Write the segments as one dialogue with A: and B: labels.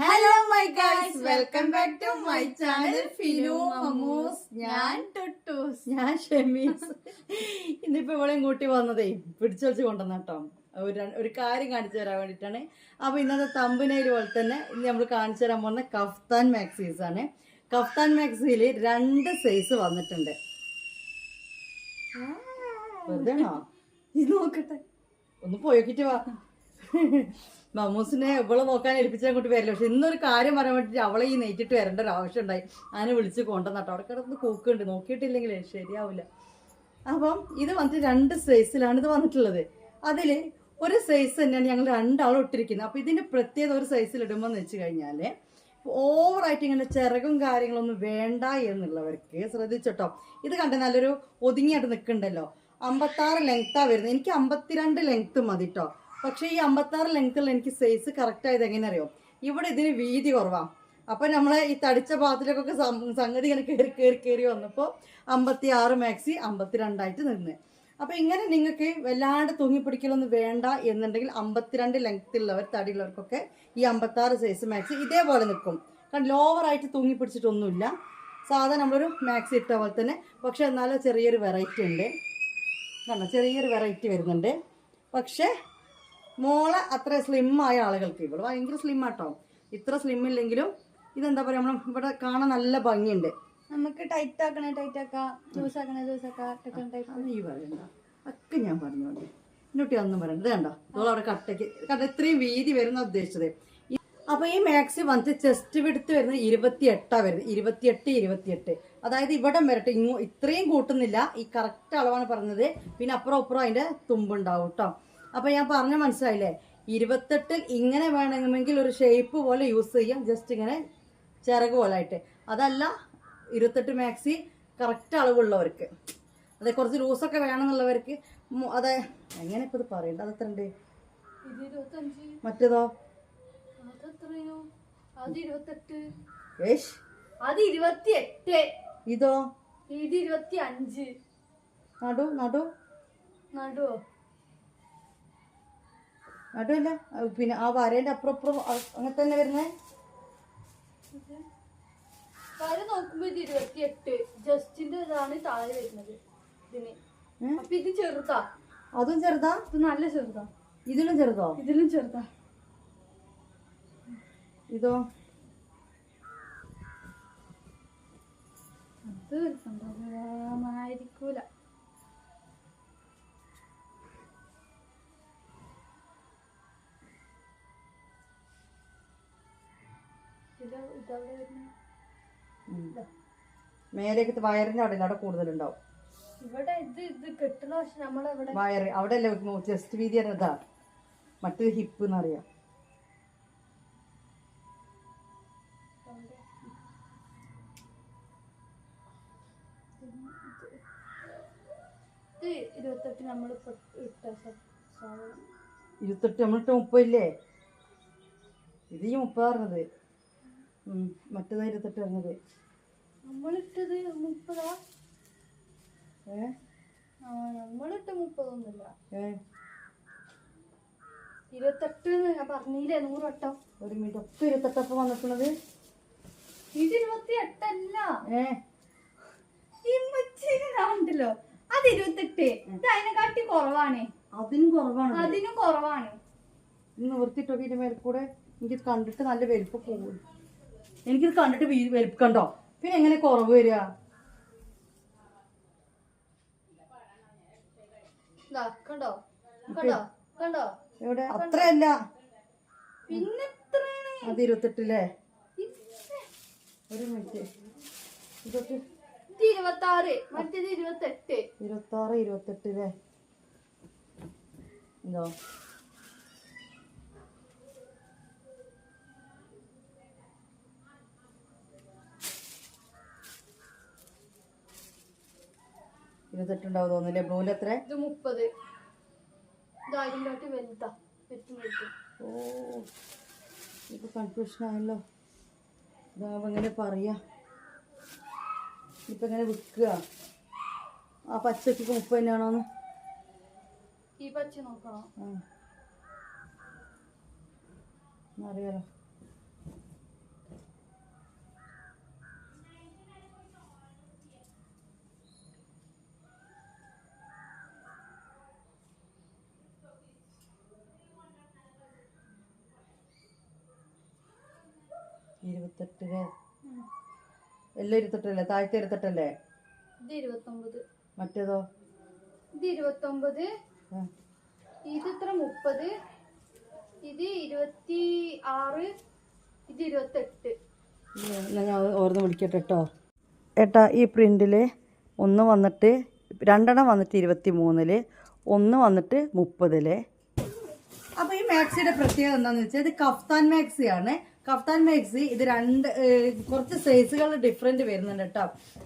A: Hello my guys, welcome back to my channel Finu Mammoos. ഞാൻ ടുട്ടൂസ്, ഞാൻ ഷെമീസ്. ഇന്നിപ്പോ ഇവളെയും കൂട്ടി വന്നതേ പിടിച്ചു വെച്ച് കൊണ്ടുവന്ന കേട്ടോ, ഒരു കാര്യം കാണിച്ചു തരാൻ വേണ്ടിയിട്ടാണ്. അപ്പൊ ഇന്നത്തെ തമ്പനയിൽ പോലെ തന്നെ ഇന്ന് നമ്മൾ കാണിച്ചു തരാൻ പോകുന്ന കഫ്താൻ മാക്സീസ് ആണ്. കഫ്താൻ മാക്സിയിൽ 2 സൈസ് വന്നിട്ടുണ്ട്. വെറുതെയാണോ? ഇത് നോക്കട്ടെ, ഒന്ന് പോയോക്കിട്ട് വാ. മമ്മൂസിനെ ഇവളെ നോക്കാൻ ഏൽപ്പിച്ചാൽ കൂട്ടി വരില്ല. പക്ഷെ ഇന്നൊരു കാര്യം പറയാൻ വേണ്ടിട്ട് അവളെ ഈ നെയ്റ്റിട്ട് വരേണ്ട ഒരു ആവശ്യം ഉണ്ടായി. അതിനെ വിളിച്ച് കൊണ്ടുവന്നിട്ടോ. അവിടെ കിടന്ന് കൂക്കുണ്ട്, നോക്കിയിട്ടില്ലെങ്കിൽ ശരിയാവില്ല. അപ്പം ഇത് വന്നിട്ട് 2 സൈസിലാണ് ഇത് വന്നിട്ടുള്ളത്. അതിൽ ഒരു സൈസ് തന്നെയാണ് ഞങ്ങൾ 2 ആളും ഇട്ടിരിക്കുന്നത്. അപ്പം ഇതിൻ്റെ പ്രത്യേകത ഒരു സൈസിൽ ഇടുമ്പോൾ എന്ന് വെച്ച് കഴിഞ്ഞാൽ ഓവറായിട്ട് ഇങ്ങനെ ചിറകും കാര്യങ്ങളൊന്നും വേണ്ട എന്നുള്ളവർക്ക് ശ്രദ്ധിച്ചോട്ടോ. ഇത് കണ്ട നല്ലൊരു ഒതുങ്ങിയായിട്ട് നിൽക്കുന്നുണ്ടല്ലോ. 56 ലെങ്ത്താണ് വരുന്നത്. എനിക്ക് 52 ലെങ്ത്ത് മതി കേട്ടോ. പക്ഷേ ഈ 56 ലെങ്ത്തുള്ള എനിക്ക് സൈസ് കറക്റ്റ് ആയത് എങ്ങനെ അറിയോ? ഇവിടെ ഇതിന് വീതി കുറവാണ്. അപ്പം നമ്മളെ ഈ തടിച്ച ഭാഗത്തിലേക്കൊക്കെ സംഗതി ഇങ്ങനെ കയറി വന്നപ്പോൾ 56 മാക്സി 52 നിന്ന്. അപ്പം ഇങ്ങനെ നിങ്ങൾക്ക് വല്ലാണ്ട് തൂങ്ങിപ്പിടിക്കലൊന്നും വേണ്ട എന്നുണ്ടെങ്കിൽ 52 ലെങ്ത് ഉള്ളവർ തടിയുള്ളവർക്കൊക്കെ ഈ 56 സൈസ് മാക്സി ഇതേപോലെ നിൽക്കും. കാരണം ലോവറായിട്ട് തൂങ്ങിപ്പിടിച്ചിട്ടൊന്നുമില്ല. സാധാരണ നമ്മളൊരു മാക്സി ഇട്ട പോലെ തന്നെ. പക്ഷെ എന്നാലും ചെറിയൊരു വെറൈറ്റി ഉണ്ട്. കാരണം ചെറിയൊരു വെറൈറ്റി വരുന്നുണ്ട്. പക്ഷേ മോളെ അത്ര സ്ലിമ്മായ ആളുകൾക്ക്, ഇവിടെ ഭയങ്കര സ്ലിം ആട്ടോ, ഇത്ര സ്ലിം ഇല്ലെങ്കിലും ഇതെന്താ പറയുക, നമ്മൾ ഇവിടെ കാണാൻ നല്ല ഭംഗിയുണ്ട്.
B: നമുക്ക് ടൈറ്റ് ആക്കണേ ടൈറ്റ് ആക്കാം, ലൂസ് ആക്കണേ ലൂസ് ആക്കാം.
A: നീ പറയണ്ട, ഒക്കെ ഞാൻ പറഞ്ഞോണ്ട് ഇന്നോട്ടി ഒന്നും പറയണ്ട. ഇത് കണ്ടോ, അവിടെ കട്ട ഇത്രയും വീതി വരുന്ന ഉദ്ദേശിച്ചത്. അപ്പൊ ഈ മാക്സി വന്നിട്ട് ചെസ്റ്റ് വിടുത്ത് വരുന്നത് 28 വരുന്നത്. 28. അതായത് ഇവിടെ വരട്ടെ, ഇത്രയും കൂട്ടുന്നില്ല, ഈ കറക്റ്റ് അളവാണ് പറഞ്ഞത്. പിന്നെ അപ്പുറം അതിന്റെ തുമ്പുണ്ടാവും കേട്ടോ. അപ്പൊ ഞാൻ പറഞ്ഞ മനസ്സിലായില്ലേ? 28 ഇങ്ങനെ വേണമെങ്കിൽ ഒരു ഷേപ്പ് പോലെ യൂസ് ചെയ്യാം, ജസ്റ്റ് ഇങ്ങനെ ചിറക് പോലെ ആയിട്ട്. അതല്ല 28 മാക്സി കറക്റ്റ് അളവുള്ളവർക്ക്, അതെ കുറച്ച് ലൂസൊക്കെ വേണമെന്നുള്ളവർക്ക് അതെ. എങ്ങനെ ഇപ്പൊ ഇത് പറയണ്ട? അത് എത്ര ഉണ്ട്? മറ്റേതോ ഇതോ?
B: ഇത് 25.
A: നടുവല്ല, പിന്നെ ആ വരേന്റെ അപ്പുറം അങ്ങനെ തന്നെ വരുന്നേ.
B: വര നോക്കുമ്പോ ഇത് 28. ജസ്റ്റിന്റെ ഇതാണ് താഴെ വരുന്നത് ഇതിന്. അപ്പൊ ഇത് ചെറുതാ.
A: അതും ചെറുതാ?
B: ഇത് നല്ല ചെറുതാ.
A: ഇതിലും ചെറുതോ?
B: ഇതിലും ചെറുതാ.
A: ഇതോ?
B: അത് സംഭവമായിരിക്കൂല.
A: മേലേക്ക് വയറിന്റെ അവിടെ കൂടുതലുണ്ടാവും.
B: ഇവിടെ ഇത് കെട്ടണ, പക്ഷെ നമ്മളെവിടെ
A: വയറ് അവിടെ അല്ലേ ചെസ്റ്റ് വീതി ഇതാ. മറ്റൊരു ഹിപ്പ് എന്നറിയാം.
B: ഇത് 28 നമ്മൾ
A: 28 നമ്മളിട്ട് 30 ഇല്ലേ? ഇത് ഈ 30 പറഞ്ഞത്. മറ്റേതാ 28 പറഞ്ഞത്.
B: നമ്മളിട്ടത് 30. നമ്മളിട്ട് 30 ഒന്നുമില്ല. 28 ഞാൻ പറഞ്ഞില്ലേ 100 വട്ടം.
A: ഒരു മിനിറ്റ്, ഒക്കെ 28 വന്നിട്ടുള്ളത്.
B: ഇത് 28 അല്ല. ഉണ്ടല്ലോ അത് 28. ഇത് അതിനെക്കാട്ടി കുറവാണ്. അതിനും കുറവാണ്.
A: നിവർത്തിട്ടൊക്കെ ഇതിന്റെ മേലെ കൂടെ എനിക്കിത് കണ്ടിട്ട് നല്ല വലിപ്പ് പോകും. എനിക്കിത് കണ്ടിട്ട് വലിപ്പ് കണ്ടോ, പിന്നെ എങ്ങനെ കുറവ് വരിക?
B: കണ്ടോ കണ്ടോ കണ്ടോ?
A: എവിടെ? അത്രയല്ല,
B: പിന്നെ
A: അത് 28. ഒരു മിനിറ്റ്, ഇതൊക്കെ
B: 26, മറ്റേത് 28.
A: 26 എന്തോ? ഉണ്ടാവും തോന്നില്ലേ? ബ്ലൂവിൽ എത്ര?
B: ഇത് 30. വലുതാ.
A: ഓ, ഇത് കൺഫ്യൂഷൻ ആയല്ലോ. ഇതാവുമ്പോ എങ്ങനെ പറയാ? ഇപ്പൊ എങ്ങനെ വിൽക്കുക? ആ പച്ചക്ക് 30 തന്നെയാണോന്ന്
B: ഈ പച്ച നോക്കണം.
A: അറിയാലോ. 28 എല്ലാം 28 താഴത്തെ 28
B: ഇത് 29.
A: മറ്റേതോ
B: ഇത് 29. ഇത് ഇത്ര 30. ഇത് 26. ഇത് 28.
A: ഞാൻ ഓർന്ന് വിളിക്കട്ടെ കേട്ടോ. ഏട്ടാ ഈ പ്രിന്റിൽ ഒന്ന് വന്നിട്ട് 2 വന്നിട്ട് 23, ഒന്ന് വന്നിട്ട് 30. അപ്പോൾ ഈ മാക്സിയുടെ പ്രത്യേകത എന്താണെന്ന് വെച്ചാൽ ഇത് കഫ്താൻ മാക്സിയാണ്. കഫ്താൻ മാക്സി ഇത് കുറച്ച് സൈസുകൾ ഡിഫറെൻറ്റ് വരുന്നുണ്ട് കേട്ടോ.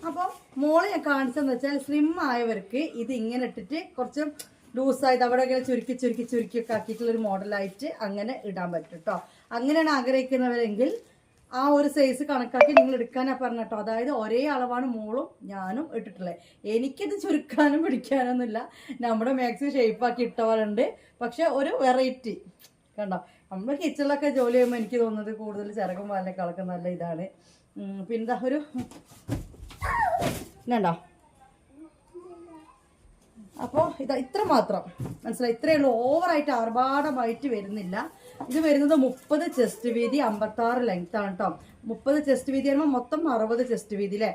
A: അപ്പോൾ മോളെ ഞാൻ കാണിച്ചതെന്ന് വെച്ചാൽ സ്ലിം ആയവർക്ക് ഇത് ഇങ്ങനെ ഇട്ടിട്ട് കുറച്ച് ലൂസായിട്ട് അവിടെ ഇങ്ങനെ ചുരുക്കി ഒക്കെ ആക്കിയിട്ടുള്ളൊരു മോഡലായിട്ട് അങ്ങനെ ഇടാൻ പറ്റും കേട്ടോ. അങ്ങനെയാണ് ആഗ്രഹിക്കുന്നവരെങ്കിൽ ആ ഒരു സൈസ് കണക്കാക്കി നിങ്ങൾ എടുക്കാനാണ് പറഞ്ഞ കേട്ടോ. അതായത് ഒരേ അളവാണ് മോളും ഞാനും ഇട്ടിട്ടുള്ളത്. എനിക്കിത് ചുരുക്കാനും പിടിക്കാനൊന്നുമില്ല. നമ്മുടെ മാക്സി ഷേപ്പാക്കി ഇട്ടവരുണ്ട്. പക്ഷെ ഒരു വെറൈറ്റി കണ്ടോ. നമ്മൾ കിച്ചണിലൊക്കെ ജോലി ചെയ്യുമ്പോൾ എനിക്ക് തോന്നുന്നത് കൂടുതൽ ചിറകും പാലിനേക്കാളൊക്കെ നല്ല ഇതാണ്. പിന്നെ ഒരു ഇന്നുണ്ടോ. അപ്പോൾ ഇത്ര മാത്രം മനസ്സിലായി. ഇത്രയേ ഉള്ളൂ. ഓവറായിട്ട് ആർഭാടമായിട്ട് വരുന്നില്ല. ഇത് വരുന്നത് 30 ചെസ്റ്റ് വീതി 56 ലെങ്ത് ആണ് കേട്ടോ. 30 ചെസ്റ്റ് വീതി ആകുമ്പോൾ മൊത്തം 60 ചെസ്റ്റ് വീതി അല്ലേ.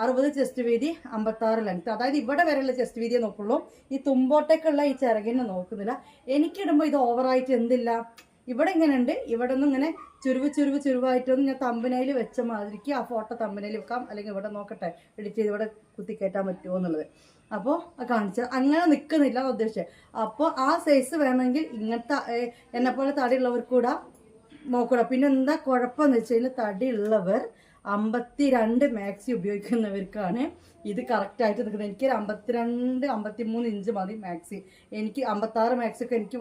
A: 60 ചെസ്റ്റ് വീതി 56 ലെങ്ത്. അതായത് ഇവിടെ വരെയുള്ള ചെസ്റ്റ് വീതിയെ നോക്കുള്ളൂ. ഈ തുമ്പോട്ടേക്കുള്ള ഈ ചിറകിനെ നോക്കുന്നില്ല. എനിക്കിടുമ്പോൾ ഇത് ഓവറായിട്ട് എന്തില്ല. ഇവിടെ ഇങ്ങനെ ഉണ്ട്. ഇവിടെ ഒന്നും ഇങ്ങനെ ചുരുവായിട്ടൊന്നും ഞാൻ തമ്പനയിൽ വെച്ച മാതിരിക്ക് ആ ഫോട്ടോ തമ്പനയിൽ വെക്കാം. അല്ലെങ്കിൽ ഇവിടെ നോക്കട്ടെ എഡിറ്റ് ചെയ്ത് ഇവിടെ കുത്തിക്കയറ്റാൻ പറ്റുമോ എന്നുള്ളത്. അപ്പോൾ കാണിച്ചത് അങ്ങനെ നിൽക്കുന്നില്ല എന്ന് ഉദ്ദേശിച്ചത്. അപ്പോൾ ആ സൈസ് വേണമെങ്കിൽ ഇങ്ങനത്തെ എന്നെപ്പോലെ തടിയുള്ളവർക്ക് കൂടെ നോക്കണം. പിന്നെ എന്താ കുഴപ്പമെന്ന് വെച്ച് കഴിഞ്ഞാൽ തടിയുള്ളവർ 52 മാക്സി ഉപയോഗിക്കുന്നവർക്കാണ് ഇത് കറക്റ്റായിട്ട് നിൽക്കുന്നത്. എനിക്കൊരു 52-53 ഇഞ്ച് മതി മാക്സി. എനിക്ക് 56 മാക്സി ഒക്കെ എനിക്ക്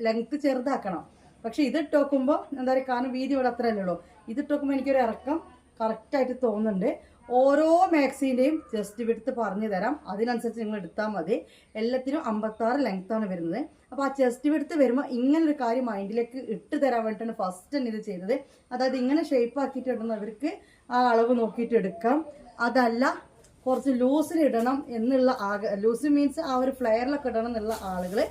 A: ലെങ്ത്ത് ചെറുതാക്കണം. പക്ഷെ ഇതിട്ട് നോക്കുമ്പോൾ എന്താ പറയുക, കാരണം വീതി ഇവിടെ അത്രയല്ലേ ഉള്ളൂ. ഇതിട്ട് നോക്കുമ്പോൾ എനിക്കൊരു ഇറക്കം കറക്റ്റായിട്ട് തോന്നുന്നുണ്ട്. ഓരോ മാക്സിൻ്റെയും ജസ്റ്റ് വിടുത്ത് പറഞ്ഞു തരാം. അതിനനുസരിച്ച് നിങ്ങൾ എടുത്താൽ മതി. എല്ലാത്തിനും 56 ലെങ്ത്താണ് വരുന്നത്. അപ്പോൾ ആ ചെസ്റ്റ് വിടുത്ത് വരുമ്പോൾ ഇങ്ങനൊരു കാര്യം മൈൻഡിലേക്ക് ഇട്ട് തരാൻ വേണ്ടിയിട്ടാണ് ഫസ്റ്റ് തന്നെ ഇത് ചെയ്തത്. അതായത് ഇങ്ങനെ ഷേപ്പ് ആക്കിയിട്ട് ഇടുന്നവർക്ക് ആ അളവ് നോക്കിയിട്ട് എടുക്കാം. അതല്ല കുറച്ച് ലൂസിൽ ഇടണം എന്നുള്ള ലൂസ് മീൻസ് ആ ഒരു ഫ്ലെയറിലൊക്കെ ഇടണം എന്നുള്ള ആളുകൾ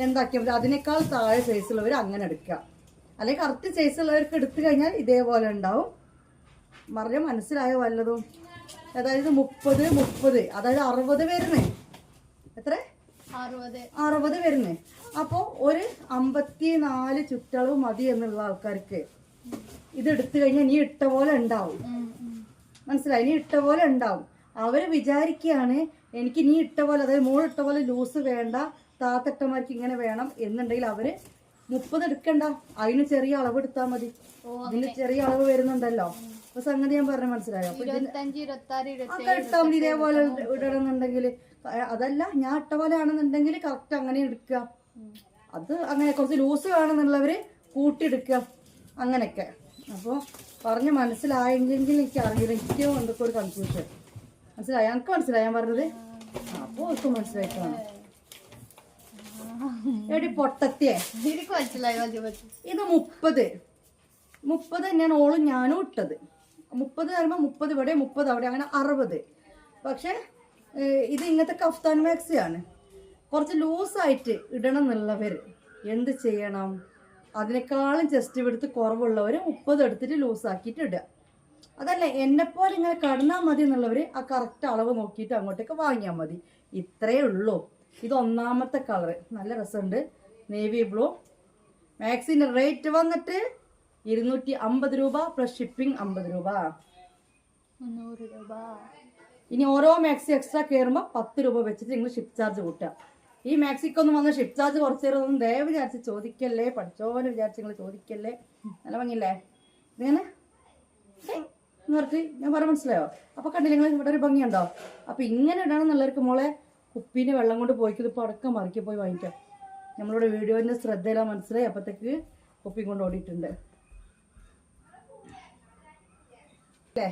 A: എന്താക്കിയാൽ മതി. അതിനേക്കാൾ താഴെ സൈസുള്ളവർ അങ്ങനെ എടുക്കുക. അല്ലെങ്കിൽ കറക്റ്റ് സൈസുള്ളവർക്ക് എടുത്തു കഴിഞ്ഞാൽ ഇതേപോലെ ഉണ്ടാവും. പറഞ്ഞാൽ മനസ്സിലായോ വല്ലതും? അതായത് 30 അതായത് 60 വരുന്നേ. എത്ര? 60 വരുന്നേ. അപ്പോൾ ഒരു 54 ചുറ്റളവ് മതി എന്നുള്ള ആൾക്കാർക്ക് ഇത് എടുത്തു കഴിഞ്ഞാൽ നീ ഇട്ട പോലെ ഉണ്ടാവും. മനസ്സിലായി? നീ ഇട്ട പോലെ ഉണ്ടാവും. അവർ വിചാരിക്കുകയാണ് എനിക്ക് നീ ഇട്ട പോലെ, അതായത് മോൾ ഇട്ട പോലെ ലൂസ് വേണ്ട, താത്തട്ടമാർക്ക് ഇങ്ങനെ വേണം എന്നുണ്ടെങ്കിൽ അവര് 30 എടുക്കണ്ട, അതിന് ചെറിയ അളവ് എടുത്താൽ മതി. ഇതിന് ചെറിയ അളവ് വരുന്നുണ്ടല്ലോ. അപ്പൊ സംഗതി ഞാൻ പറഞ്ഞ മനസ്സിലായോ? അപ്പൊ ഇട്ടാൽ മതി ഇതേപോലെ ഇടണമെന്നുണ്ടെങ്കിൽ. അതല്ല ഞാൻ ഇട്ട പോലെ ആണെന്നുണ്ടെങ്കിൽ കറക്റ്റ് അങ്ങനെ എടുക്കുക. അത് അങ്ങനെ കുറച്ച് ലൂസ് വേണമെന്നുള്ളവര് കൂട്ടിയെടുക്കുക, അങ്ങനെയൊക്കെ. അപ്പോൾ പറഞ്ഞ് മനസ്സിലായെങ്കിൽ എനിക്ക് അറിയില്ല. എനിക്കോ എന്തൊക്കെ ഒരു കൺഫ്യൂഷൻ. മനസ്സിലായി? എനിക്ക് മനസ്സിലായി ഞാൻ പറഞ്ഞത്? അപ്പോൾ ഒക്കെ മനസ്സിലായിട്ടാണ്. എടി പൊട്ടത്തിയെ, ഇത് 30 തന്നെയാണ് ഓളും ഞാനും ഇട്ടത്. 30 പറയുമ്പോൾ 30 ഇവിടെ 30 അവിടെ, അങ്ങനെ 60. പക്ഷെ ഇത് ഇങ്ങനത്തെ കഫ്താൻ മാക്സിയാണ്. കുറച്ച് ലൂസായിട്ട് ഇടണം എന്നുള്ളവർ എന്ത് ചെയ്യണം? അതിനേക്കാളും ചെസ്റ്റ് എടുത്ത് കുറവുള്ളവർ 30 എടുത്തിട്ട് ലൂസാക്കിയിട്ട് ഇടുക. അതല്ല എന്നെപ്പോലെ ഇങ്ങനെ കടന്നാൽ മതി എന്നുള്ളവർ ആ കറക്റ്റ് അളവ് നോക്കിയിട്ട് അങ്ങോട്ടേക്ക് വാങ്ങിയാൽ മതി. ഇത്രയേ ഉള്ളൂ. ഇത് 1ാമത്തെ കളറ്, നല്ല രസമുണ്ട്, നേവി ബ്ലൂ. മാക്സിൻ്റെ റേറ്റ് വന്നിട്ട് 250 രൂപ പ്ലസ് ഷിപ്പിംഗ് 50 രൂപ.
B: 300 രൂപ.
A: ഇനി ഓരോ മാക്സി എക്സ്ട്രാ കയറുമ്പോൾ 10 രൂപ വെച്ചിട്ട് നിങ്ങൾ ഷിപ്പ് ചാർജ് കൂട്ടുക. ഈ മാക്സിക്കൊന്നും വന്ന് ഷിപ്പ് ചാർജ് കുറച്ച് തരുമൊന്നും ദയവ് വിചാരിച്ച് ചോദിക്കല്ലേ. പഠിച്ചോനെ വിചാരിച്ച് നിങ്ങൾ ചോദിക്കല്ലേ. നല്ല ഭംഗിയില്ലേ ഇങ്ങനെ നിർത്തി ഞാൻ പറയാൻ മനസ്സിലായോ? അപ്പോൾ കണ്ടില്ല നിങ്ങൾ ഇവിടെ ഒരു ഭംഗിയുണ്ടോ? അപ്പോൾ ഇങ്ങനെ ഇടണം എന്നുള്ളവർക്ക് മോളെ കുപ്പീൻ്റെ വെള്ളം കൊണ്ട് പോയിക്കത് ഇപ്പോൾ അടക്കം മറിക്കി പോയി വാങ്ങിക്കാം. നമ്മളിവിടെ വീഡിയോൻ്റെ ശ്രദ്ധയിലാണ് മനസ്സിലായി. അപ്പോഴത്തേക്ക് കുപ്പി കൊണ്ട് ഓടിയിട്ടുണ്ട് അല്ലേ.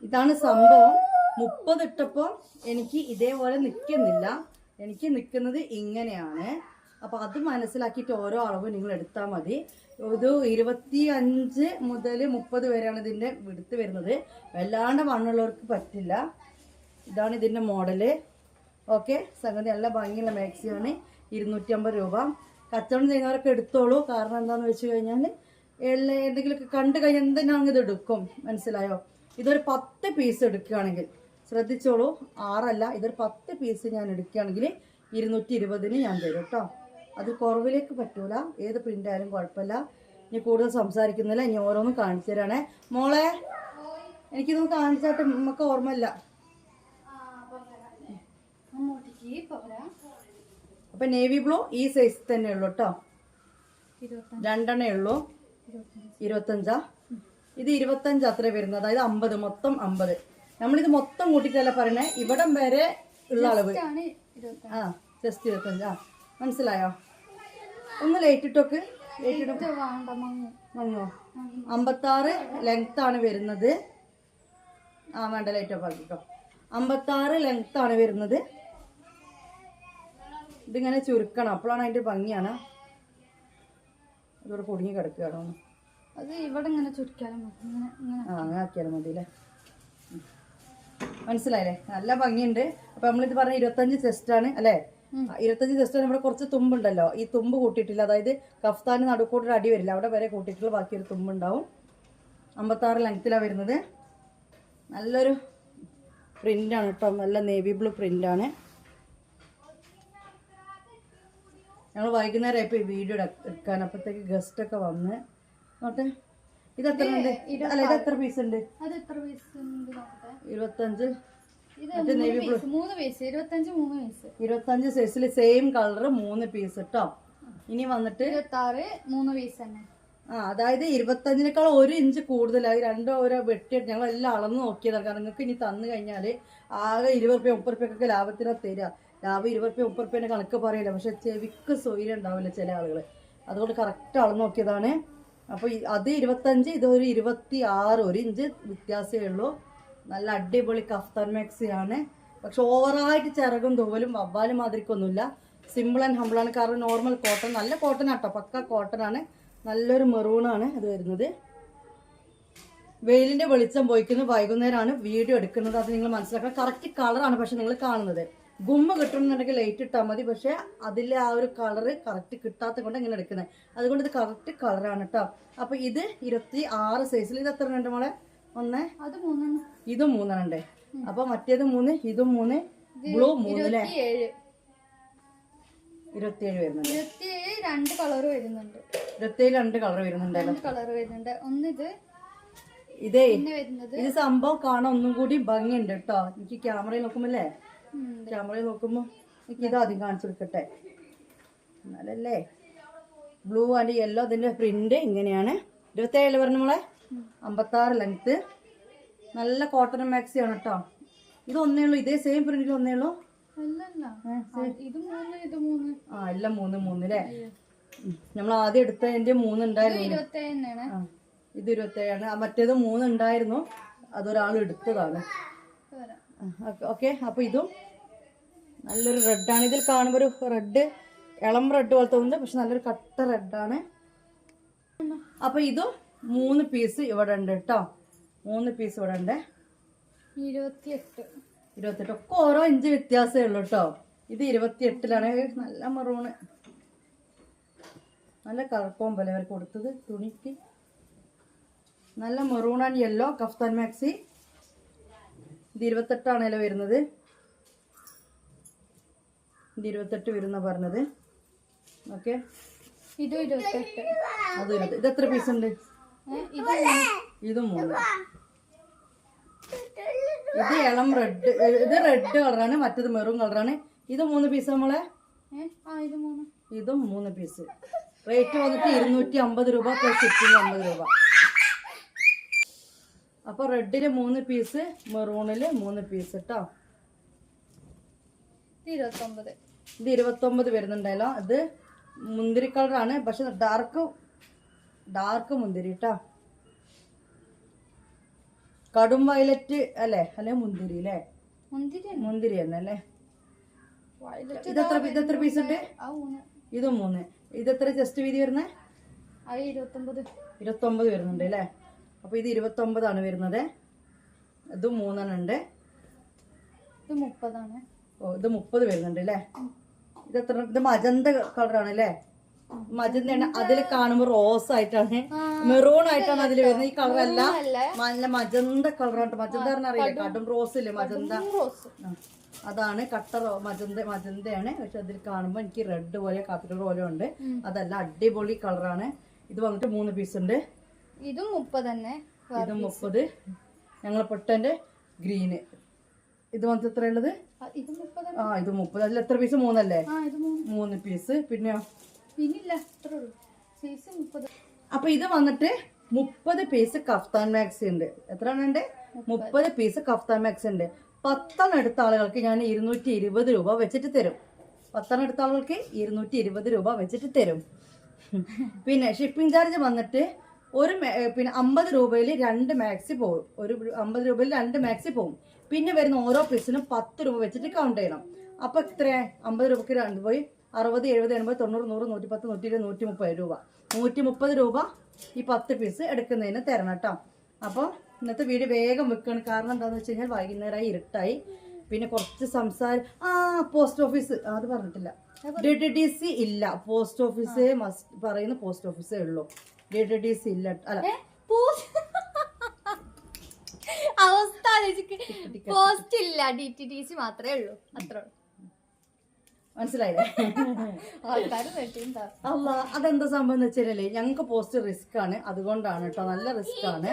A: ഇതാണ് സംഭവം. 30 ഇട്ടപ്പോൾ എനിക്ക് ഇതേപോലെ നിൽക്കുന്നില്ല. എനിക്ക് നിൽക്കുന്നത് ഇങ്ങനെയാണ്. അപ്പോൾ അത് മനസ്സിലാക്കിയിട്ട് ഓരോ അളവ് നിങ്ങൾ എടുത്താൽ മതി. ഇത് 25 മുതൽ 30 വരെയാണ് ഇതിൻ്റെ വിടുത്ത് വരുന്നത്. വല്ലാണ്ട് മണ്ണുള്ളവർക്ക് പറ്റില്ല. ഇതാണ് ഇതിൻ്റെ മോഡല്. ഓക്കെ, സംഗതി നല്ല ഭംഗിയുള്ള മാക്സിയാണ്. 250 രൂപ. കച്ചവടം ചെയ്യുന്നവരൊക്കെ എടുത്തോളൂ. കാരണം എന്താണെന്ന് വെച്ച് കഴിഞ്ഞാൽ എന്തെങ്കിലുമൊക്കെ കണ്ടു കഴിഞ്ഞാൽ എന്തിനാണെങ്കിൽ ഇത് എടുക്കും, മനസ്സിലായോ? ഇതൊരു 10 പീസ് എടുക്കുകയാണെങ്കിൽ ശ്രദ്ധിച്ചോളൂ, 6 അല്ല, ഇതൊരു 10 പീസ് ഞാൻ എടുക്കുകയാണെങ്കിൽ 220 ഞാൻ തരും കേട്ടോ. അത് കുറവിലേക്ക് പറ്റൂല, ഏത് പ്രിന്റ് ആയാലും കുഴപ്പമില്ല. ഇനി കൂടുതൽ സംസാരിക്കുന്നില്ല, ഇനി ഓരോന്നും കാണിച്ചു തരാണേ. മോളെ എനിക്കിതൊന്നും കാണിച്ചാട്ട് നമുക്ക് ഓർമ്മയില്ല. അപ്പൊ നേവി ബ്ലൂ ഈ സൈസ് തന്നെ ഉള്ളു കേട്ടോ, 2 ഉള്ളൂ. 25. ഇത് 25 അത്ര വരുന്നത്, അതായത് 50, മൊത്തം 50. നമ്മളിത് മൊത്തം കൂട്ടിട്ടല്ല പറയണേ, ഇവിടം വരെ ഉള്ള അളവ്. ആ ജസ്റ്റ് 25. മനസ്സിലായോ? ഒന്ന് ലൈറ്റ് ഇട്ടോക്ക്. മങ്ങോ? 56 ലെങ്ത് ആണ് വരുന്നത്. വേണ്ട, ലൈറ്റ് ഓഫ് ആക്കിക്കോ. 56 ലെങ്ത് ആണ് വരുന്നത്. ഇതിങ്ങനെ ചുരുക്കണം, അപ്പോഴാണ് അതിന്റെ ഭംഗിയാണ്. ഇതോടെ കുടുങ്ങി കിടക്കുകയാണോ?
B: അത് ഇവിടെ ഇങ്ങനെ ചുരുക്കാലും
A: അങ്ങനെ ആക്കിയാലും മതി അല്ലേ? മനസ്സിലായില്ലേ? നല്ല ഭംഗിയുണ്ട്. അപ്പൊ നമ്മളിത് പറഞ്ഞ 25 ചെസ്റ്റ് ആണ് അല്ലേ? 25 ചെസ്റ്റ് ആണ്. നമ്മുടെ കുറച്ച് തുമ്പുണ്ടല്ലോ, ഈ തുമ്പ് കൂട്ടിയിട്ടില്ല, അതായത് കഫ്താന് നടുക്കൂട്ടൊരു അടി വരില്ല, അവിടെ വരെ കൂട്ടിയിട്ടുള്ള ബാക്കി ഒരു തുമ്പുണ്ടാവും. 56 ലെങ്ത്തിലാണ് വരുന്നത്. നല്ലൊരു പ്രിന്റാണ് കേട്ടോ, നല്ല നേവി ബ്ലൂ പ്രിന്റാണ്. ഞങ്ങൾ വൈകുന്നേരം ഇപ്പൊ ഈ വീഡിയോ എടുക്കാൻ, അപ്പത്തേക്ക് ഗസ്റ്റ് ഒക്കെ വന്ന് നോട്ടെ. ഇത് എത്ര ഉണ്ട്? അല്ല, ഇത് എത്ര പീസ് ഉണ്ട്? 25. 25 സൈസിൽ സെയിം കളർ 3 പീസ് കേട്ടോ. ഇനി വന്നിട്ട്
B: 3 പീസ് തന്നെ.
A: അതായത് 25-നേക്കാൾ 1 ഇഞ്ച് കൂടുതലായി. 2 ഓരോ വെട്ടിയിട്ട് ഞങ്ങൾ എല്ലാം അളന്ന് നോക്കിയതാണ്. കാരണം നിങ്ങൾക്ക് ഇനി തന്നു കഴിഞ്ഞാല് ആകെ 20 റുപ്യ 30 റുപ്യൊക്കെ ലാഭത്തിനാ തരിക. ലാഭം 20 റുപ്യ 30 റുപ്യേന്റെ കണക്ക് പറയില്ല, പക്ഷെ ചെവിക്ക് സൗകര്യം ഉണ്ടാവില്ല ചില ആളുകൾ. അതുകൊണ്ട് കറക്റ്റ് അളന്ന് നോക്കിയതാണ്. അപ്പൊ അത് 25, ഇതൊരു 26, 1 ഇഞ്ച് വ്യത്യാസമേ ഉള്ളൂ. നല്ല അടിപൊളി കഫ്താൻ മാക്സിയാണ്. പക്ഷെ ഓവറായിട്ട് ചിറകും തൂവലും വവ്വാലും മാതിരിക്കൊന്നുമില്ല. Simple and ഹമ്പിളാണ്. കാരണം നോർമൽ കോട്ടൺ, നല്ല കോട്ടൺ ആട്ടോ, പക്ക കോട്ടൺ ആണ്. നല്ലൊരു മെറൂണാണ് ഇത് വരുന്നത്. വെയിലിന്റെ വെളിച്ചം പോയിക്കുന്നത് വൈകുന്നേരമാണ് വീഡിയോ എടുക്കുന്നത്, അത് നിങ്ങൾ മനസ്സിലാക്കണം. കറക്റ്റ് കളറാണ് പക്ഷെ നിങ്ങൾ കാണുന്നത്. ഗുമ്മ കിട്ടണമെന്നുണ്ടെങ്കിൽ ലൈറ്റ് ഇട്ടാൽ മതി, പക്ഷെ അതിലെ ആ ഒരു കളറ് കറക്റ്റ് കിട്ടാത്ത കൊണ്ട് ഇങ്ങനെ എടുക്കുന്നത്. അതുകൊണ്ട് ഇത് കറക്റ്റ് കളറാണ് കേട്ടോ. അപ്പൊ ഇത് 26 സൈസിൽ. ഇത് എത്ര ഉണ്ട് മോളെ? 1, ഇത് 3 ഉണ്ട്. അപ്പൊ മറ്റേത് 3, ഇതും 3, ബ്ലൂ 3 അല്ലേ? 27 വരുന്നുണ്ട്.
B: 27 2 കളർ വരുന്നുണ്ട്.
A: 27 2 കളർ വരുന്നുണ്ടല്ലോ. ഇതേ ഇത് സംഭവം കാണാൻ ഒന്നും കൂടി ഭംഗിയുണ്ട് കേട്ടോ. എനിക്ക് ക്യാമറയിൽ നോക്കുമ്പോല്ലേ, ക്യാമറയിൽ നോക്കുമ്പോ എനിക്ക് ഇത് ആദ്യം കാണിച്ചു കൊടുക്കട്ടെ, എന്നാലല്ലേ. ബ്ലൂ ആൻഡ് യെല്ലോ, ഇതിന്റെ പ്രിന്റ് ഇങ്ങനെയാണ്. 27 പറഞ്ഞ മോളെ. 56 ലെങ്ത്. നല്ല കോട്ടൺ മാക്സി ആണ് കേട്ടോ. ഇത് ഒന്നേ ഉള്ളൂ, ഇതേ സെയിം പ്രിന്റിൽ ഒന്നേ ഉള്ളൂ. എല്ലാം 3 3 അല്ലേ? നമ്മൾ ആദ്യം എടുത്തതിന്റെ 3 ഉണ്ടായിരുന്നു. ഇത് 27 ആണ്. മറ്റേത് 3 ഉണ്ടായിരുന്നു, അതൊരാൾ എടുത്തതാണ്. ഓക്കെ. അപ്പൊ ഇതും നല്ലൊരു റെഡാണ്. ഇതിൽ കാണുമ്പോൾ ഒരു റെഡ്, ഇളം റെഡ് പോലെ തോന്നുന്നത്, പക്ഷെ നല്ലൊരു കട്ട റെഡാണ്. അപ്പൊ ഇതും 3 പീസ് ഇവിടെ ഉണ്ട് കേട്ടോ. 3 പീസ് ഇവിടെ ഉണ്ട്. 28 ഒക്കെ ഓരോ ഇഞ്ച് വ്യത്യാസമേ ഉള്ളൂ കേട്ടോ. ഇത് 28ലാണ്. നല്ല മറൂണ്, നല്ല കളർക്കോം പോലെ അവർ കൊടുത്തത് തുണിക്ക്. നല്ല maroon and yellow kaftan maxi. ഇത് 28ആണല്ലോ വരുന്നത്. ഇത് 28 വരുന്ന പറഞ്ഞത്. ഓക്കെ.
B: ഇത് 28.
A: അത് 20. ഇത് എത്ര പീസ് ഉണ്ട്? ഇത് 3. ഇത് ഇളം റെഡ്, ഇത് റെഡ് കളറാണ്, മറ്റേത് മെറൂൺ കളറാണ്. ഇത് 3 പീസ് നമ്മളെ. ഇതും 3 പീസ്. റേറ്റ് വന്നിട്ട് 250 രൂപ പ്ലസ് ഷിപ്പിംഗ് 50 രൂപ. അപ്പൊ റെഡില് 3 പീസ്, മെറൂണില് 3 പീസ് കേട്ടോ.
B: ഇത്
A: 29 വരുന്നുണ്ടല്ലോ. ഇത് മുന്തിരി കളറാണ്, പക്ഷെ ഡാർക്ക് മുന്തിരി കേട്ടോ. കടും വയലറ്റ് അല്ലേ? അല്ലെ മുന്തിരി അല്ലേ? മുന്തിരി തന്നെ അല്ലേ? ഇതെത്ര പീസ് ഉണ്ട്? ഇത് 3. ഇതെത്ര ചെസ്റ്റ് വീതി വരുന്നത്? 29 വരുന്നുണ്ട് അല്ലേ? അപ്പൊ ഇത് 29 ആണ് വരുന്നത്. ഇത് 3 ഉണ്ട്.
B: ഇത് 30 ആണ്.
A: ഓ, ഇത് 30 വരുന്നുണ്ട് അല്ലേ? ഇത് എത്ര? ഇത് മജന്ത കളറാണ് അല്ലേ? മജന്തയാണ്. അതിൽ കാണുമ്പോൾ റോസ് ആയിട്ടാണ്, മെറൂൺ ആയിട്ടാണ് അതിൽ വരുന്നത്. ഈ കളറല്ല, നല്ല മജന്ത കളറാണ്. മജന്ത പറഞ്ഞാൽ അറിയില്ല, കടും റോസ് ഇല്ലേ മജന്ത, അതാണ് കട്ട മജന്തയാണ്. പക്ഷെ അതിൽ കാണുമ്പോൾ എനിക്ക് റെഡ് പോലെ കാപ്പി കളർ പോലെ ഉണ്ട്. അതല്ല, അടിപൊളി കളറാണ്. ഇത് വന്നിട്ട് 3 പീസ് ഉണ്ട്.
B: ഇതും 30 തന്നെ.
A: ഇതും 30. ഞങ്ങൾ പൊട്ടന്റെ ഗ്രീന് ഇത് വന്നിട്ട് എത്രയുള്ളത്? ഇത് 30. അതിൽ എത്ര പീസ്? 3 അല്ലേ? 3 പീസ്. പിന്നെ അപ്പൊ ഇത് വന്നിട്ട് 30 പീസ് കഫ്താൻ മാക്സി ഉണ്ട്. എത്ര ഉണ്ട്? 30 പീസ് കഫ്താൻ മാക്സി ഉണ്ട്. 10 എടുത്ത ആളുകൾക്ക് ഞാൻ 220 രൂപ വെച്ചിട്ട് തരും. 10 എടുത്ത ആളുകൾക്ക് 220 രൂപ വെച്ചിട്ട് തരും. പിന്നെ ഷിപ്പിംഗ് ചാർജ് വന്നിട്ട് പിന്നെ 50 രൂപയിൽ 2 മാക്സി പോകും. 50 രൂപയിൽ 2 മാക്സി പോകും. പിന്നെ വരുന്ന ഓരോ പീസിനും 10 രൂപ വെച്ചിട്ട് കൗണ്ട് ചെയ്യണം. അപ്പൊ എത്രയാ? 50 രൂപക്ക് 2 പോയി 60, 70, 80, 90, 100, 110, 120, 130 രൂപ. 130 രൂപ ഈ 10 പീസ് എടുക്കുന്നതിന് തരണം കേട്ടോ. അപ്പോൾ ഇന്നത്തെ വീഡിയോ വേഗം വെക്കണം. കാരണം എന്താണെന്ന് വെച്ച് കഴിഞ്ഞാൽ വൈകുന്നേരമായി, ഇരുട്ടായി. പിന്നെ കുറച്ച് പോസ്റ്റ് ഓഫീസ് അത് പറഞ്ഞിട്ടില്ല. DTDC ഇല്ല. പോസ്റ്റ് ഓഫീസേ പറയുന്ന പോസ്റ്റ് ഓഫീസേ ഉള്ളൂ. DTDC ഇല്ല. അല്ല,
B: അവസ്ഥ പോസ്റ്റ് ഇല്ല, DTDC മാത്രമേ ഉള്ളൂ. അത്ര
A: മനസ്സിലായില്ലേ? അല്ല, അതെന്താ സംഭവം എന്ന് വെച്ചാലേ, ഞങ്ങൾക്ക് പോസ്റ്റ് റിസ്ക് ആണ്. അതുകൊണ്ടാണ് കേട്ടോ, നല്ല റിസ്ക് ആണ്.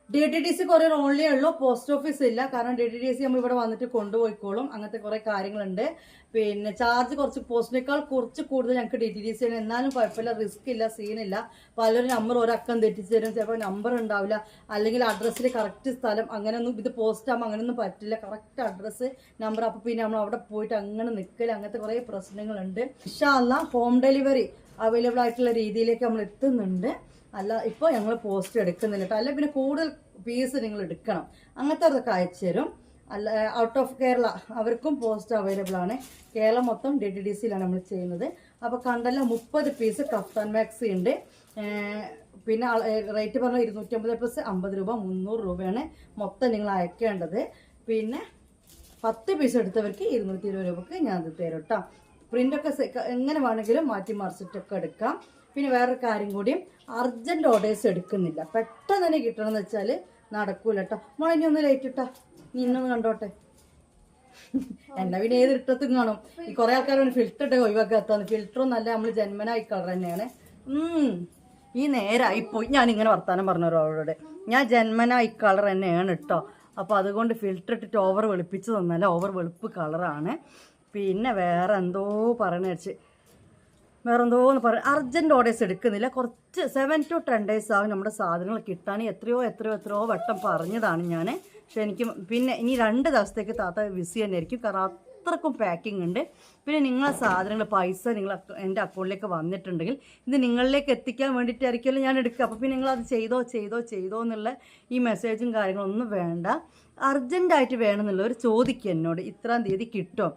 A: DTDC കൊറിയർ ഓൺലി ഉള്ളൂ, പോസ്റ്റ് ഓഫീസ് ഇല്ല. കാരണം DTDC നമ്മൾ ഇവിടെ വന്നിട്ട് കൊണ്ടുപോയിക്കോളും. അങ്ങനത്തെ കുറെ കാര്യങ്ങളുണ്ട്. പിന്നെ ചാർജ് കുറച്ച് പോസ്റ്റിനേക്കാൾ കുറച്ച് കൂടുതൽ ഞങ്ങൾക്ക് DTDC ആണ്. എന്നാലും കുഴപ്പമില്ല, റിസ്ക് ഇല്ല, സീനില്ല. പലരും നമ്പർ ഒരക്കം തെറ്റിച്ച് തരും. ചിലപ്പോൾ നമ്പർ ഉണ്ടാവില്ല, അല്ലെങ്കിൽ അഡ്രസ്സിൽ കറക്റ്റ് സ്ഥലം അങ്ങനെയൊന്നും. ഇത് പോസ്റ്റ് ആകുമ്പോൾ അങ്ങനെയൊന്നും പറ്റില്ല. Correct address number. അപ്പോൾ പിന്നെ നമ്മൾ അവിടെ പോയിട്ട് അങ്ങനെ നിൽക്കൽ, അങ്ങനത്തെ കുറേ പ്രശ്നങ്ങളുണ്ട്. ഇൻഷാ അല്ലാഹ് ഹോം ഡെലിവറി അവൈലബിൾ ആയിട്ടുള്ള രീതിയിലേക്ക് നമ്മൾ എത്തുന്നുണ്ട്. അല്ല, ഇപ്പോൾ ഞങ്ങൾ പോസ്റ്റ് എടുക്കുന്നില്ല കേട്ടോ. അല്ല പിന്നെ കൂടുതൽ പീസ് നിങ്ങൾ എടുക്കണം, അങ്ങനത്തെ അതൊക്കെ അയച്ചു തരും. അല്ല, ഔട്ട് ഓഫ് കേരള അവർക്കും പോസ്റ്റ് അവൈലബിൾ ആണ്. കേരളം മൊത്തം DTDCയിലാണ് നമ്മൾ ചെയ്യുന്നത്. അപ്പോൾ കണ്ടല്ല, 30 പീസ് കഫ്താൻ മാക്സി ഉണ്ട്. പിന്നെ റേറ്റ് പറഞ്ഞാൽ 250 പ്ലസ് 50 രൂപ, 300 രൂപയാണ് മൊത്തം നിങ്ങൾ അയക്കേണ്ടത്. പിന്നെ 10 പീസ് എടുത്തവർക്ക് 220 രൂപക്ക് ഞാൻ അത് തരും കേട്ടോ. പ്രിൻ്റൊക്കെ എങ്ങനെ വേണമെങ്കിലും മാറ്റി മറിച്ചിട്ടൊക്കെ എടുക്കാം. പിന്നെ വേറൊരു കാര്യം കൂടിയും, അർജൻറ്റ് ഓർഡേഴ്സ് എടുക്കുന്നില്ല. പെട്ടെന്ന് തന്നെ കിട്ടണമെന്ന് വെച്ചാൽ നടക്കൂല കേട്ടോ. മോളെ ഒന്ന് ലൈറ്റ് ഇട്ടാ, നീ ഇന്നൊന്ന് കണ്ടോട്ടെ. എന്നെ പിന്നെ ഏത് ഇട്ടത്തും കാണും. ഈ കുറെ ആൾക്കാർ ഫിൽറ്റർ ഇട്ട് ഒഴിവാക്കാത്തതാണ്. ഫിൽറ്ററും നല്ല നമ്മൾ ജന്മനായി കളർ തന്നെയാണ്. ഈ നേരായിപ്പോയി ഞാൻ ഇങ്ങനെ വർത്താനം പറഞ്ഞവരോട്. ഞാൻ ജന്മനായി കളർ തന്നെയാണ് കേട്ടോ. അപ്പോൾ അതുകൊണ്ട് ഫിൽറ്റർ ഇട്ടിട്ട് ഓവർ വെളുപ്പിച്ച് തന്നല്ല, ഓവർ വെളുപ്പ് കളറാണ്. പിന്നെ വേറെ എന്തോ പറയണ വെച്ച് വേറെന്തോന്ന് പറയും. അർജൻറ്റ് ഓർഡേഴ്സ് എടുക്കുന്നില്ല. കുറച്ച് 7 to 10 days ആവും നമ്മുടെ സാധനങ്ങൾ കിട്ടാൻ. എത്രയോ വട്ടം പറഞ്ഞതാണ് ഞാൻ. പക്ഷെ എനിക്ക് പിന്നെ ഇനി 2 ദിവസത്തേക്ക് താത്ത ബിസി തന്നെ ആയിരിക്കും. കാരണം അത്രക്കും പാക്കിംഗ് ഉണ്ട്. പിന്നെ നിങ്ങളെ സാധനങ്ങൾ പൈസ എൻ്റെ അക്കൗണ്ടിലേക്ക് വന്നിട്ടുണ്ടെങ്കിൽ ഇത് നിങ്ങളിലേക്ക് എത്തിക്കാൻ വേണ്ടിയിട്ടായിരിക്കുമല്ലോ ഞാൻ എടുക്കുക. അപ്പോൾ പിന്നെ നിങ്ങളത് ചെയ്തോ എന്നുള്ള ഈ മെസ്സേജും കാര്യങ്ങളൊന്നും വേണ്ട. അർജൻറ്റായിട്ട് വേണമെന്നുള്ള ഒരു ചോദിക്കുക എന്നോട്, ഇത്രാം തീയതി കിട്ടുമോ.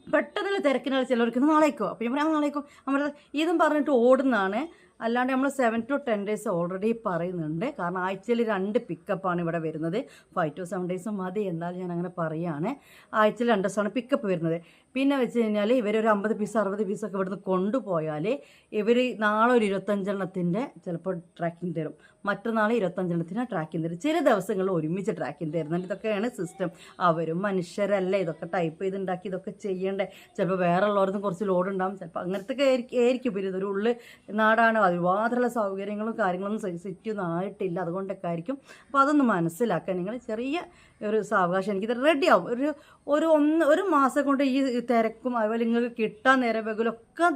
A: പെട്ടെന്നുള്ള തിരക്കിനാൾ ചിലവർക്ക് നാളേക്കോ. അപ്പോൾ ഞാൻ നാളേക്കോ നമ്മുടെ ഇതും പറഞ്ഞിട്ട് ഓടുന്നതാണ്. അല്ലാണ്ട് നമ്മൾ 7 to 10 days ഓൾറെഡി പറയുന്നുണ്ട്. കാരണം ആഴ്ചയിൽ 2 പിക്കപ്പാണ് ഇവിടെ വരുന്നത്. 5 to 7 days മതി, എന്നാൽ ഞാൻ അങ്ങനെ പറയുകയാണ്. ആഴ്ചയിൽ 2 ദിവസമാണ് പിക്കപ്പ് വരുന്നത്. പിന്നെ വെച്ച് കഴിഞ്ഞാൽ ഇവരൊരു 50 പീസ് 60 പീസൊക്കെ ഇവിടുന്ന് കൊണ്ടുപോയാൽ ഇവർ നാളെ ഒരു 25 ചിലപ്പോൾ ട്രാക്കിംഗ് തരും. മറ്റന്നാൾ 25 ട്രാക്കിംഗ് തരും. ചില ദിവസങ്ങളിൽ ഒരുമിച്ച് ട്രാക്കിംഗ് തരുന്നുണ്ട്. ഇതൊക്കെയാണ് സിസ്റ്റം. അവരും മനുഷ്യരല്ലേ, ഇതൊക്കെ ടൈപ്പ് ചെയ്തുണ്ടാക്കി ഇതൊക്കെ ചെയ്യേണ്ടേ. ചിലപ്പോൾ വേറെ ഉള്ളവർക്കും കുറച്ച് ലോഡ് ഉണ്ടാകും. ചിലപ്പോൾ അങ്ങനത്തെ ആയിരിക്കും. പിന്നെ ഇതൊരു ഉള്ളിൽ നാടാണ്, ഒരുപാടുള്ള സൗകര്യങ്ങളും കാര്യങ്ങളൊന്നും സിറ്റിയൊന്നും ആയിട്ടില്ല. അതുകൊണ്ടൊക്കെ ആയിരിക്കും. അപ്പോൾ അതൊന്ന് മനസ്സിലാക്കാൻ നിങ്ങൾ ചെറിയ ഒരു സാവകാശം. എനിക്കിത് റെഡിയാവും. ഒരു മാസം കൊണ്ട് ഈ തിരക്കും അതുപോലെ നിങ്ങൾക്ക് കിട്ടാൻ നേരവെങ്കിലൊക്കെ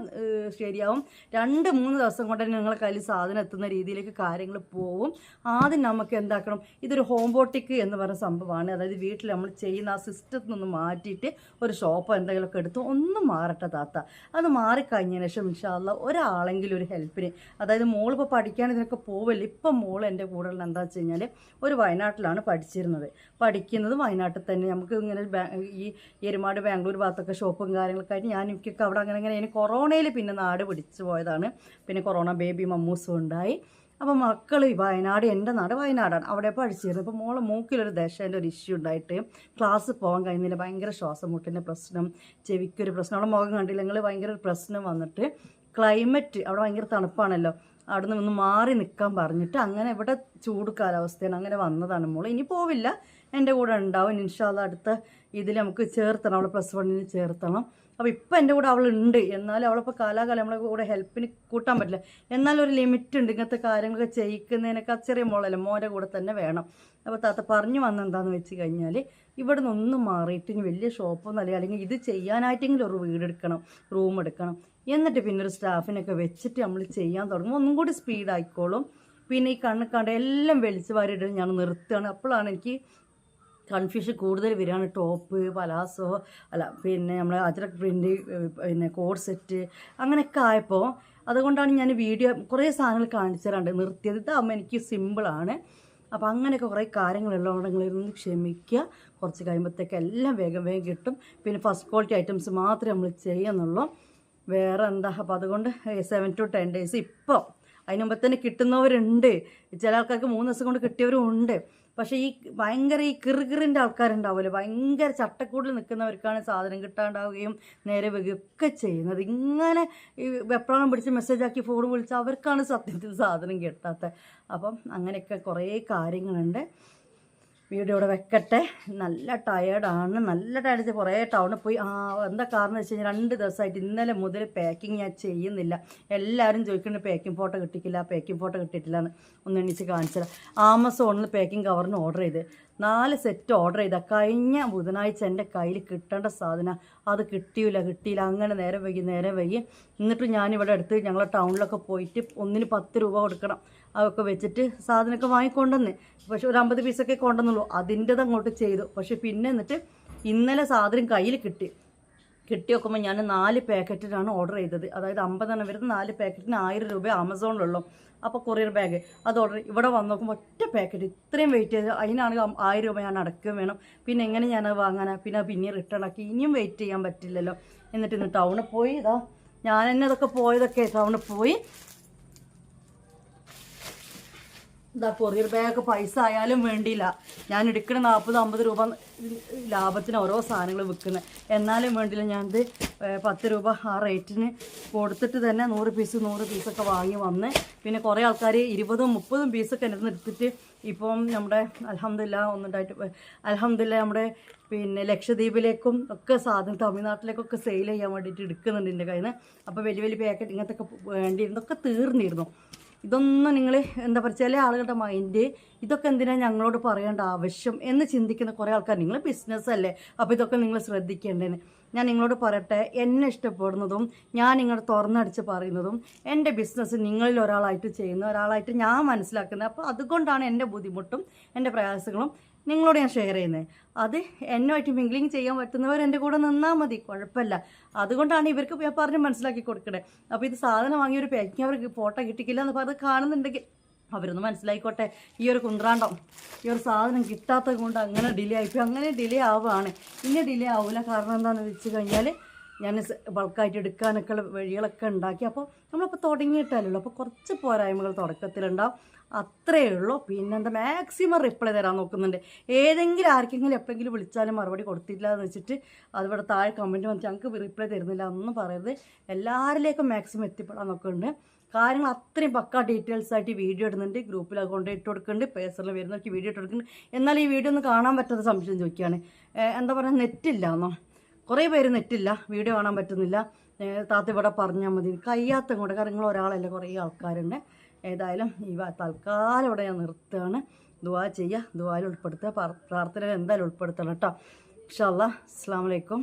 A: ശരിയാവും. 2-3 ദിവസം കൊണ്ട് തന്നെ നിങ്ങളെ കയ്യിൽ സാധനം എത്തുന്ന രീതിയിലേക്ക് കാര്യങ്ങൾ പോവും. ആദ്യം നമുക്ക് എന്താക്കണം, ഇതൊരു ഹോം ബോട്ടിക് എന്ന് പറയുന്ന സംഭവമാണ്. അതായത് വീട്ടിൽ നമ്മൾ ചെയ്യുന്ന ആ സിസ്റ്റത്തിൽ നിന്ന് മാറ്റിയിട്ട് ഒരു ഷോപ്പോ എന്തെങ്കിലുമൊക്കെ എടുത്ത് ഒന്ന് മാറട്ടെ താത്ത. അത് മാറിക്കഴിഞ്ഞതിന് ശേഷം ഇൻഷാ അല്ലാഹ് ഒരാളെങ്കിലും ഒരു ഹെൽപ്പിന്, അതായത് മോളിപ്പോൾ പഠിക്കാൻ ഇതിനൊക്കെ പോവില്ല. ഇപ്പം മോൾ എൻ്റെ കൂടെ ഉള്ള എന്താ വെച്ച് കഴിഞ്ഞാൽ ഒരു വയനാട്ടിലാണ് പഠിക്കുന്നത് വയനാട്ടിൽ തന്നെ. നമുക്ക് ഇങ്ങനെ ഈ എരുമാട് ബാംഗ്ലൂർ ഭാഗത്തൊക്കെ ഷോപ്പും കാര്യങ്ങളൊക്കെ ആയിട്ട് ഞാൻ എനിക്കൊക്കെ അവിടെ അങ്ങനെ കൊറോണയിൽ പിന്നെ നാട് പിടിച്ചു പോയതാണ്. പിന്നെ കൊറോണ ബേബി മമ്മൂസും ഉണ്ടായി. അപ്പോൾ മക്കൾ വയനാട്, എൻ്റെ നാട് വയനാടാണ്, അവിടെ പഠിച്ചിരുന്നു. അപ്പോൾ മോളെ മൂക്കിലൊരു ദശേൻ്റെ ഒരു ഇഷ്യൂ ഉണ്ടായിട്ട് ക്ലാസ് പോകാൻ കഴിയുന്നില്ല. ഭയങ്കര ശ്വാസം മുട്ടിൻ്റെ പ്രശ്നം, ചെവിക്കൊരു പ്രശ്നം, അവിടെ മുഖം കണ്ടില്ല നിങ്ങൾ, ഭയങ്കര ഒരു പ്രശ്നം വന്നിട്ട് ക്ലൈമറ്റ് അവിടെ ഭയങ്കര തണുപ്പാണല്ലോ, അവിടെ നിന്ന് ഒന്ന് മാറി നിൽക്കാൻ പറഞ്ഞിട്ട് അങ്ങനെ ഇവിടെ ചൂട് കാലാവസ്ഥയാണ്, അങ്ങനെ വന്നതാണ് മോൾ. ഇനി പോവില്ല, എൻ്റെ കൂടെ ഉണ്ടാവും ഇൻഷാ അല്ലാഹ്. അടുത്ത ഇതിൽ നമുക്ക് ചേർത്തണം, അവളെ +1 ചേർത്തണം. അപ്പോൾ ഇപ്പം എൻ്റെ കൂടെ അവളുണ്ട്, എന്നാലും അവളിപ്പോൾ കാലാകാലം നമ്മളെ കൂടെ ഹെൽപ്പിന് കൂട്ടാൻ പറ്റില്ല. എന്നാലും ഒരു ലിമിറ്റ് ഉണ്ട്, ഇങ്ങനത്തെ കാര്യങ്ങളൊക്കെ ചെയ്യിക്കുന്നതിനൊക്കെ. ചെറിയ മോളല്ലേ, മോൻ്റെ കൂടെ തന്നെ വേണം. അപ്പോൾ താത്ത പറഞ്ഞു വന്നെന്താണെന്ന് വെച്ച് കഴിഞ്ഞാൽ ഇവിടെ നിന്നൊന്നും മാറിയിട്ട് ഇനി വലിയ ഷോപ്പൊന്നും അല്ലെങ്കിൽ ഇത് ചെയ്യാനായിട്ടെങ്കിലും ഒരു വീടെടുക്കണം, റൂം എടുക്കണം, എന്നിട്ട് പിന്നെ ഒരു സ്റ്റാഫിനൊക്കെ വെച്ചിട്ട് നമ്മൾ ചെയ്യാൻ തുടങ്ങും. ഒന്നും കൂടി സ്പീഡായിക്കോളും. പിന്നെ ഈ കണ്ണ് എല്ലാം വെളിച്ച് വാരിയിട്ട് ഞാൻ നിർത്തുകയാണ്. അപ്പോഴാണ് എനിക്ക് കൺഫ്യൂഷൻ കൂടുതൽ വരികയാണ്. ടോപ്പ്, പലാസോ, അല്ല പിന്നെ നമ്മളെ അജ്രക് പ്രിൻ്റ്, പിന്നെ കോഡ് സെറ്റ്, അങ്ങനെയൊക്കെ ആയപ്പോൾ അതുകൊണ്ടാണ് ഞാൻ വീഡിയോ കുറേ സാധനങ്ങൾ കാണിച്ചു തരാണ്ട് നിർത്തിയത്. ഇതാകുമ്പോൾ എനിക്ക് സിമ്പിളാണ്. അപ്പോൾ അങ്ങനെയൊക്കെ കുറേ കാര്യങ്ങളുള്ളതുകൊണ്ട് നിങ്ങളിരുന്ന് ക്ഷമിക്കുക. കുറച്ച് കഴിയുമ്പോഴത്തേക്ക് എല്ലാം വേഗം കിട്ടും. പിന്നെ ഫസ്റ്റ് ക്വാളിറ്റി ഐറ്റംസ് മാത്രമേ നമ്മൾ ചെയ്യുന്നുള്ളൂ, വേറെ എന്താ. അപ്പോൾ അതുകൊണ്ട് 7 to 10 days ഇപ്പോൾ അതിന് മുമ്പ് തന്നെ കിട്ടുന്നവരുണ്ട്, ചില ആൾക്കാർക്ക് 3 ദിവസം കൊണ്ട് കിട്ടിയവരും ഉണ്ട്. പക്ഷേ ഈ ഭയങ്കര ഈ കിറുകിറിൻ്റെ ആൾക്കാരുണ്ടാവുമല്ലോ, ഭയങ്കര ചട്ടക്കൂടിൽ നിൽക്കുന്നവർക്കാണ് സാധനം കിട്ടാണ്ടാവുകയും നേരെ വരികയൊക്കെ ചെയ്യുന്നത്. ഇങ്ങനെ ഈ വെപ്രാളം പിടിച്ച് മെസ്സേജാക്കി ഫോൺ വിളിച്ച് അവർക്കാണ് സത്യത്തിൽ സാധനം കിട്ടാത്തത്. അപ്പം അങ്ങനെയൊക്കെ കുറേ കാര്യങ്ങളുണ്ട്. വീഡിയോ ഇവിടെ വെക്കട്ടെ. നല്ല ടയേർഡാണ്, നല്ല ടയർഡ്. കുറേ ടൗണിൽ പോയി. എന്താ കാരണം എന്ന് വെച്ച് കഴിഞ്ഞാൽ 2 ദിവസമായിട്ട് ഇന്നലെ മുതൽ പാക്കിങ് ഞാൻ ചെയ്യുന്നില്ല. എല്ലാവരും ചോദിക്കുന്നുണ്ട് പാക്കിംഗ് ഫോട്ടോ കിട്ടിയിട്ടില്ല, പാക്കിംഗ് ഫോട്ടോ കിട്ടിയിട്ടില്ല എന്ന്. ഒന്ന് എണീച്ച് കാണിച്ചത്. ആമസോണിൽ പാക്കിംഗ് കവറിന് ഓർഡർ ചെയ്ത് 4 സെറ്റ് ഓർഡർ ചെയ്താൽ കഴിഞ്ഞ ബുധനാഴ്ച എൻ്റെ കയ്യിൽ കിട്ടേണ്ട സാധനം അത് കിട്ടിയില്ല. അങ്ങനെ നേരെ വൈകി. എന്നിട്ട് ഞാനിവിടെ അടുത്ത് ഞങ്ങളെ ടൗണിലൊക്കെ പോയിട്ട് ഒന്നിന് 10 രൂപ കൊടുക്കണം. അതൊക്കെ വെച്ചിട്ട് സാധനമൊക്കെ വാങ്ങിക്കൊണ്ടുവന്ന്. പക്ഷെ ഒരു 50 പീസൊക്കെ കൊണ്ടുവന്നുള്ളൂ. അതിൻ്റെത് അങ്ങോട്ട് ചെയ്തു. പക്ഷെ പിന്നെ എന്നിട്ട് ഇന്നലെ സാധനം കയ്യിൽ കിട്ടി നോക്കുമ്പോൾ ഞാൻ 4 പാക്കറ്റിനാണ് ഓർഡർ ചെയ്തത്. അതായത് 50 വരുന്ന 4 പാക്കറ്റിന് 1000 രൂപ ആമസോണിലുള്ളൂ. അപ്പോൾ കൊറിയർ ബാഗ് അത് ഓർഡർ ഇവിടെ വന്ന് നോക്കുമ്പോൾ ഒറ്റ പാക്കറ്റ് ഇത്രയും വെയിറ്റ് ചെയ്ത് അതിനാണെങ്കിൽ 1000 രൂപ ഞാൻ അടക്കുകയും വേണം. പിന്നെ എങ്ങനെ ഞാനത് വാങ്ങാനാ? പിന്നെ റിട്ടേൺ ആക്കി ഇനിയും വെയിറ്റ് ചെയ്യാൻ പറ്റില്ലല്ലോ. എന്നിട്ട് ഇന്ന് ടൗണിൽ പോയി. ഞാൻ തന്നെ ഇതൊക്കെ പോയതൊക്കെ ടൗണിൽ പോയി. കൊറിയർ ബാഗ് പൈസ ആയാലും വേണ്ടിയില്ല, ഞാൻ എടുക്കുന്ന 40-50 രൂപ ലാഭത്തിന് ഓരോ സാധനങ്ങൾ വിൽക്കുന്നത്. എന്നാലും വേണ്ടിയില്ല, ഞാനിത് 10 രൂപ ആ റേറ്റിന് കൊടുത്തിട്ട് തന്നെ 100 പീസൊക്കെ വാങ്ങി വന്ന്. പിന്നെ കുറേ ആൾക്കാർ 20-30 പീസൊക്കെ എൻ്റെ അടുത്ത് എടുത്തിട്ട് ഇപ്പം നമ്മുടെ അൽഹംദുലില്ലാ നമ്മുടെ പിന്നെ ലക്ഷദ്വീപിലേക്കും ഒക്കെ സാധനം തമിഴ്നാട്ടിലേക്കൊക്കെ സെയിൽ ചെയ്യാൻ വേണ്ടിയിട്ട് എടുക്കുന്നുണ്ട് എൻ്റെ കയ്യിൽ നിന്ന്. അപ്പോൾ വലിയ പാക്കറ്റ് ഇങ്ങനത്തെ ഒക്കെ വേണ്ടിയിരുന്നൊക്കെ തീർന്നിരുന്നു. ഇതൊന്നും നിങ്ങൾ എന്താ പറയുക, ചില ആളുകളുടെ മൈൻഡ് ഇതൊക്കെ എന്തിനാണ് ഞങ്ങളോട് പറയേണ്ട ആവശ്യം എന്ന് ചിന്തിക്കുന്ന കുറേ ആൾക്കാർ. നിങ്ങൾ ബിസിനസ് അല്ലേ, അപ്പോൾ ഇതൊക്കെ നിങ്ങൾ ശ്രദ്ധിക്കേണ്ടേന്. ഞാൻ നിങ്ങളോട് പറയട്ടെ, എന്നെ ഇഷ്ടപ്പെടുന്നതും ഞാൻ നിങ്ങളോട് തുറന്നടിച്ച് പറയുന്നതും എൻ്റെ ബിസിനസ് നിങ്ങളിൽ ഒരാളായിട്ട് ഞാൻ മനസ്സിലാക്കുന്നത്. അപ്പോൾ അതുകൊണ്ടാണ് എൻ്റെ ബുദ്ധിമുട്ടും എൻ്റെ പ്രയാസങ്ങളും നിങ്ങളോട് ഞാൻ ഷെയർ ചെയ്യുന്നത്. അത് എന്നുമായിട്ട് മിംഗ്ലിങ് ചെയ്യാൻ പറ്റുന്നവർ എൻ്റെ കൂടെ നിന്നാൽ മതി, കുഴപ്പമില്ല. അതുകൊണ്ടാണ് ഇവർക്ക് ഞാൻ പറഞ്ഞ് മനസ്സിലാക്കി കൊടുക്കണേ. അപ്പോൾ ഇത് സാധനം വാങ്ങിയ ഒരു പാക്കിങ് അവർക്ക് ഫോട്ടോ കിട്ടിക്കില്ല എന്ന് പറഞ്ഞ് കാണുന്നുണ്ടെങ്കിൽ അവരൊന്ന് മനസ്സിലായിക്കോട്ടെ. ഈ ഒരു കുന്ത്രാണ്ടം, ഈ ഒരു സാധനം കിട്ടാത്തത് കൊണ്ട് അങ്ങനെ ഡിലേ ആയിപ്പോയി. അങ്ങനെ ഡിലേ ആവുകയാണ്. ഇനി ഡിലേ ആവില്ല. കാരണം എന്താണെന്ന് വെച്ച് കഴിഞ്ഞാൽ ഞാൻ ബൾക്കായിട്ട് എടുക്കാനൊക്കെ വഴികളൊക്കെ ഉണ്ടാക്കി. അപ്പോൾ നമ്മളിപ്പോൾ തുടങ്ങിയിട്ടല്ലോ, അപ്പോൾ കുറച്ച് പോരായ്മകൾ തുടക്കത്തിലുണ്ടാവും, അത്രയേ ഉള്ളൂ. പിന്നെന്താ, മാക്സിമം റിപ്ലൈ തരാൻ നോക്കുന്നുണ്ട്. ഏതെങ്കിലും ആർക്കെങ്കിലും എപ്പോഴെങ്കിലും വിളിച്ചാലും മറുപടി കൊടുത്തില്ല എന്ന് വെച്ചിട്ട് അതിവിടെ താഴെ കമൻറ്റ് വന്നിട്ട് ഞങ്ങൾക്ക് റിപ്ലൈ തരുന്നില്ല ഒന്നും പറയരുത്. എല്ലാവരിലേക്കും മാക്സിമം എത്തിപ്പെടാൻ നോക്കുന്നുണ്ട്. കാര്യങ്ങൾ അത്രയും പക്കാ ഡീറ്റെയിൽസ് ആയിട്ട് വീഡിയോ ഇടുന്നുണ്ട്. ഗ്രൂപ്പിൽ കൊണ്ട് ഇട്ട് കൊടുക്കുന്നുണ്ട്, പേഴ്സണൽ വരുന്നവർക്ക് വീഡിയോ ഇട്ട് കൊടുക്കുന്നുണ്ട്. എന്നാൽ ഈ വീഡിയോ ഒന്ന് കാണാൻ പറ്റാത്ത സംശയം ചോദിക്കുകയാണ്. എന്താ പറയുക, നെറ്റില്ല എന്നോ? കുറേ പേര് നെറ്റില്ല, വീഡിയോ കാണാൻ പറ്റുന്നില്ല. താത്ത ഇവിടെ പറഞ്ഞാൽ മതി, കഴിയാത്ത കൊണ്ട്. കാരണം നിങ്ങൾ ഒരാളല്ല, കുറേ ആൾക്കാരുണ്ട്. ഏതായാലും ഈ തൽക്കാലം ഇവിടെ ഞാൻ നിർത്തുകയാണ്. ദുആ ചെയ്യുക, ദുആയിൽ ഉൾപ്പെടുത്തുക, പ്രാർത്ഥനയിൽ എന്തായാലും ഉൾപ്പെടുത്തണം കേട്ടോ. ഇൻഷാ അല്ലാഹ്. അസ്സലാമു അലൈക്കും.